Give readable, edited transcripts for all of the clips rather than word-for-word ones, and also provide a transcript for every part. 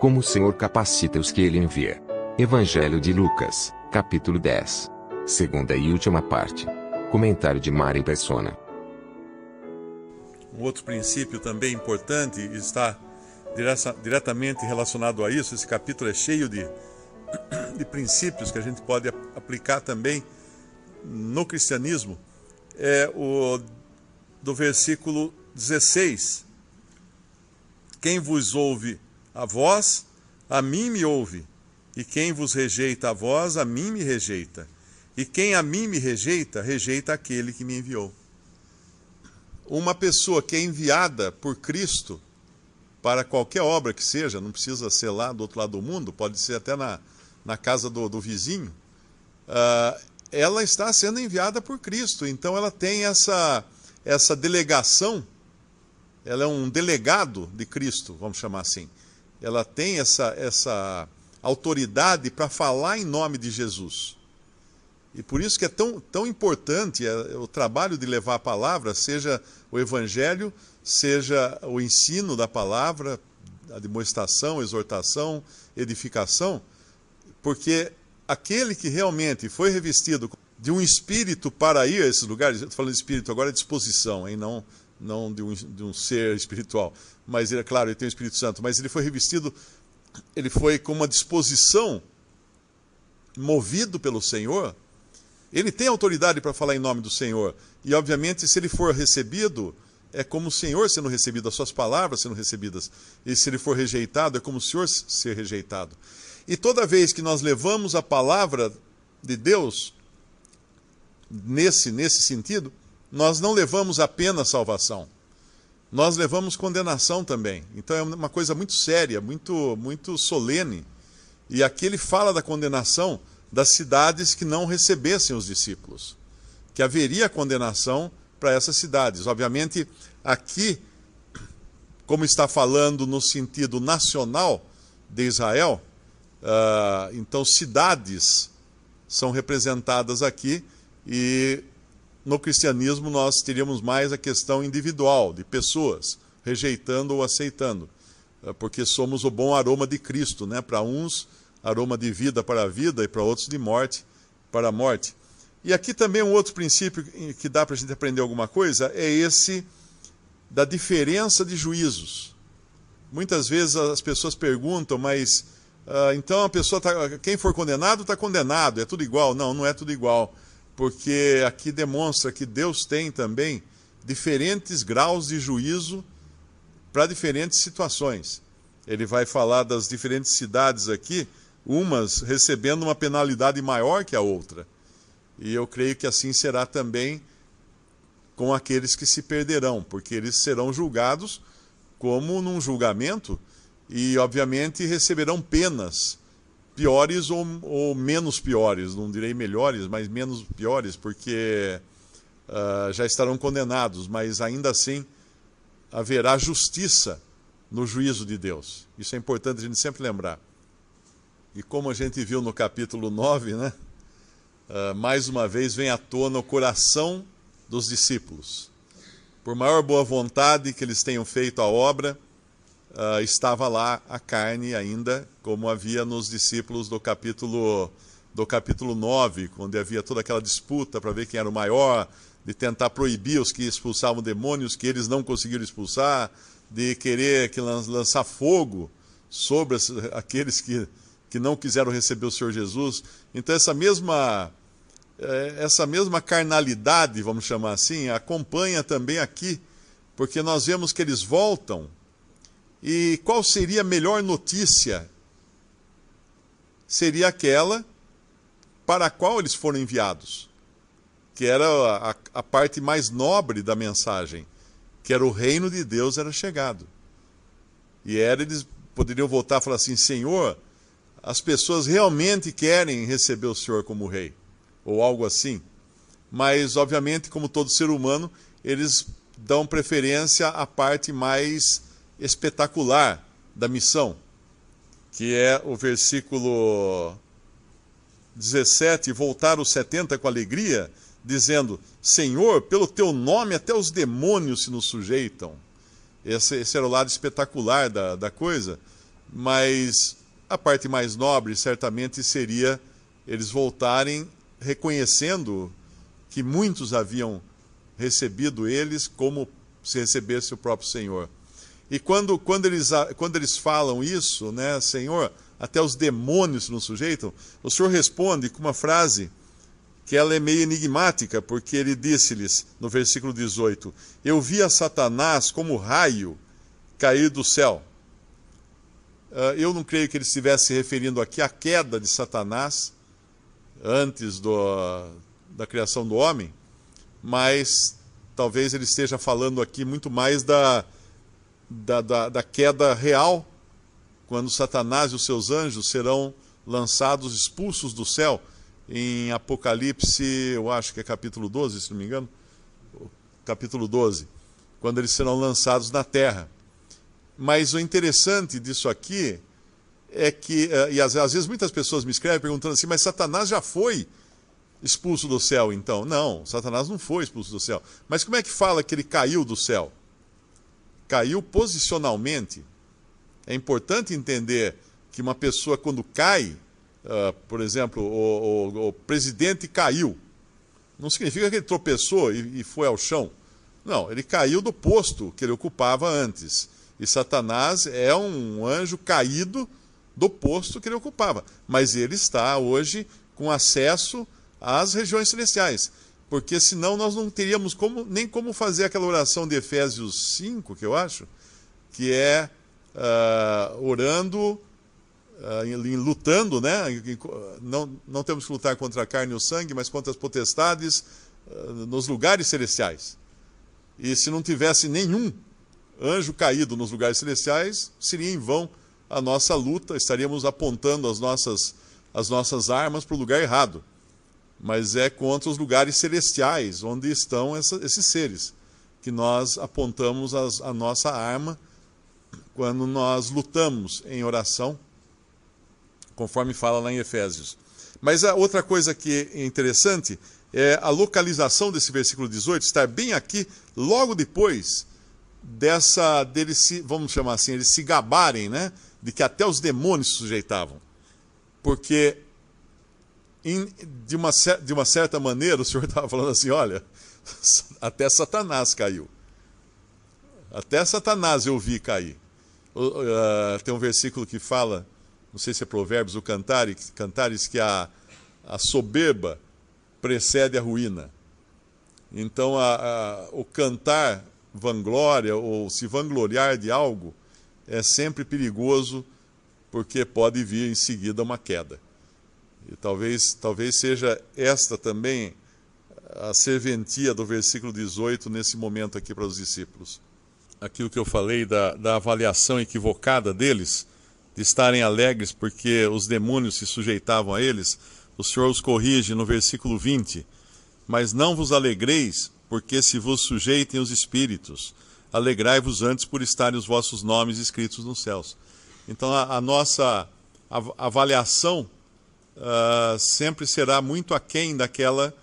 Como o Senhor capacita os que Ele envia. Evangelho de Lucas, capítulo 10. Segunda e última parte. Comentário de Mari Persona. Um outro princípio também importante está diretamente relacionado a isso. Esse capítulo é cheio de princípios que a gente pode aplicar também no cristianismo. É o do versículo 16. Quem vos ouve a vós, a mim me ouve. E quem vos rejeita a vós, a mim me rejeita. E quem a mim me rejeita, rejeita aquele que me enviou. Uma pessoa que é enviada por Cristo para qualquer obra que seja, não precisa ser lá do outro lado do mundo, pode ser até na casa do vizinho, ela está sendo enviada por Cristo. Então ela tem essa delegação, ela é um delegado de Cristo, vamos chamar assim. Ela tem essa autoridade para falar em nome de Jesus. E por isso que é tão importante o trabalho de levar a palavra, seja o evangelho, seja o ensino da palavra, a demonstração, a exortação, edificação, porque aquele que realmente foi revestido de um espírito para ir a esses lugares, estou falando de espírito agora, é disposição, hein? Não de um ser espiritual, mas ele, é claro, ele tem o Espírito Santo, mas ele foi revestido, ele foi com uma disposição, movido pelo Senhor. Ele tem autoridade para falar em nome do Senhor. E, obviamente, se ele for recebido, é como o Senhor sendo recebido, as suas palavras sendo recebidas. E se ele for rejeitado, é como o Senhor ser rejeitado. E toda vez que nós levamos a palavra de Deus, nesse sentido, nós não levamos apenas salvação. Nós levamos condenação também. Então é uma coisa muito séria, muito solene. E aqui ele fala da condenação das cidades que não recebessem os discípulos, que haveria condenação para essas cidades. Obviamente, aqui, como está falando no sentido nacional de Israel, então cidades são representadas aqui, e no cristianismo nós teríamos mais a questão individual, de pessoas, rejeitando ou aceitando, porque somos o bom aroma de Cristo, né? Para uns, aroma de vida para a vida, e para outros de morte para a morte. E aqui também um outro princípio que dá para a gente aprender alguma coisa é esse da diferença de juízos. Muitas vezes as pessoas perguntam, mas então a pessoa quem for condenado está condenado, é tudo igual. Não é tudo igual, porque aqui demonstra que Deus tem também diferentes graus de juízo para diferentes situações. Ele vai falar das diferentes cidades aqui, umas recebendo uma penalidade maior que a outra. E eu creio que assim será também com aqueles que se perderão, porque eles serão julgados como num julgamento e, obviamente, receberão penas piores ou menos piores, não direi melhores, mas menos piores, porque já estarão condenados, mas ainda assim haverá justiça no juízo de Deus. Isso é importante a gente sempre lembrar. E como a gente viu no capítulo 9, né? Mais uma vez vem à tona o coração dos discípulos. Por maior boa vontade que eles tenham feito a obra, estava lá a carne ainda, como havia nos discípulos do capítulo 9, onde havia toda aquela disputa para ver quem era o maior, de tentar proibir os que expulsavam demônios, que eles não conseguiram expulsar, de querer lançar fogo sobre aqueles que não quiseram receber o Senhor Jesus. Então essa mesma carnalidade, vamos chamar assim, acompanha também aqui, porque nós vemos que eles voltam. E qual seria a melhor notícia? Seria aquela para a qual eles foram enviados, que era a parte mais nobre da mensagem, que era o reino de Deus era chegado. E eles poderiam voltar e falar assim: Senhor, as pessoas realmente querem receber o Senhor como rei, ou algo assim. Mas, obviamente, como todo ser humano, eles dão preferência à parte mais espetacular da missão, que é o versículo 17, voltar os 70 com alegria, dizendo: Senhor, pelo teu nome até os demônios se nos sujeitam. Esse era o lado espetacular da coisa, Mas a parte mais nobre certamente seria eles voltarem reconhecendo que muitos haviam recebido eles como se recebesse o próprio Senhor. E quando eles falam isso, né, Senhor, até os demônios nos sujeitam, o Senhor responde com uma frase que ela é meio enigmática, porque ele disse-lhes, no versículo 18, eu vi a Satanás como raio cair do céu. Eu não creio que ele estivesse se referindo aqui à queda de Satanás antes da criação do homem, mas talvez ele esteja falando aqui muito mais da queda real, quando Satanás e os seus anjos serão lançados, expulsos do céu, em Apocalipse, eu acho que é capítulo 12, se não me engano, capítulo 12, quando eles serão lançados na terra. Mas o interessante disso aqui é que, e às vezes muitas pessoas me escrevem perguntando assim, mas Satanás já foi expulso do céu então? Não, Satanás não foi expulso do céu. Mas como é que fala que ele caiu do céu? Caiu posicionalmente. É importante entender que uma pessoa quando cai, por exemplo, o presidente caiu, não significa que ele tropeçou e foi ao chão. Não, ele caiu do posto que ele ocupava antes. E Satanás é um anjo caído do posto que ele ocupava. Mas ele está hoje com acesso às regiões celestiais. Porque senão nós não teríamos nem como fazer aquela oração de Efésios 5, que eu acho, que é orando, lutando, né? Não temos que lutar contra a carne e o sangue, mas contra as potestades nos lugares celestiais. E se não tivesse nenhum anjo caído nos lugares celestiais, seria em vão a nossa luta, estaríamos apontando as nossas armas para o lugar errado. Mas é contra os lugares celestiais, onde estão esses seres, que nós apontamos a nossa arma quando nós lutamos em oração, conforme fala lá em Efésios. Mas a outra coisa que é interessante é a localização desse versículo 18, estar bem aqui, logo depois deles se, vamos chamar assim, eles se gabarem, né, de que até os demônios se sujeitavam. Porque, de uma certa maneira, o Senhor estava falando assim, olha, até Satanás caiu. Até Satanás eu vi cair. Tem um versículo que fala, não sei se é Provérbios ou Cantares, que a soberba precede a ruína. Então, o cantar vanglória ou se vangloriar de algo é sempre perigoso, porque pode vir em seguida uma queda. E talvez seja esta também a serventia do versículo 18 nesse momento aqui para os discípulos. Aquilo que eu falei da avaliação equivocada deles, de estarem alegres porque os demônios se sujeitavam a eles, o Senhor os corrige no versículo 20. Mas não vos alegreis, porque se vos sujeitem os espíritos, alegrai-vos antes por estarem os vossos nomes escritos nos céus. Então a nossa avaliação sempre será muito aquém daquela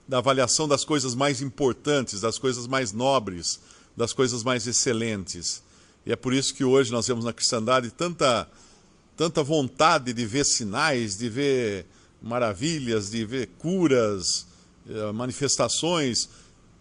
da avaliação das coisas mais importantes, das coisas mais nobres, das coisas mais excelentes. E é por isso que hoje nós vemos na cristandade tanta vontade de ver sinais, de ver maravilhas, de ver curas, manifestações,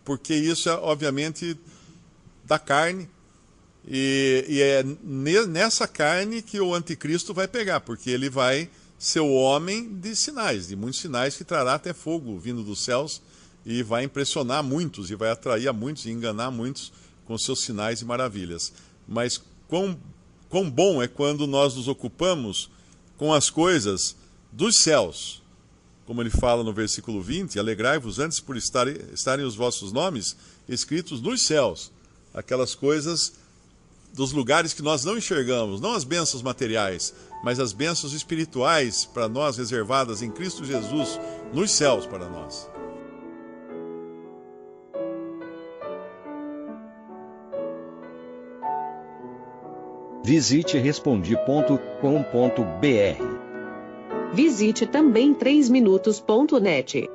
porque isso é obviamente da carne, e é nessa carne que o anticristo vai pegar, porque ele vai ser o homem de sinais, de muitos sinais, que trará até fogo vindo dos céus e vai impressionar muitos, e vai atrair a muitos e enganar muitos com seus sinais e maravilhas. Mas quão bom é quando nós nos ocupamos com as coisas dos céus. Como ele fala no versículo 20, alegrai-vos antes por estarem os vossos nomes escritos nos céus. Aquelas coisas dos lugares que nós não enxergamos, não as bênçãos materiais, mas as bênçãos espirituais para nós, reservadas em Cristo Jesus, nos céus para nós. Visite Respondi.com.br. Visite também 3minutos.net.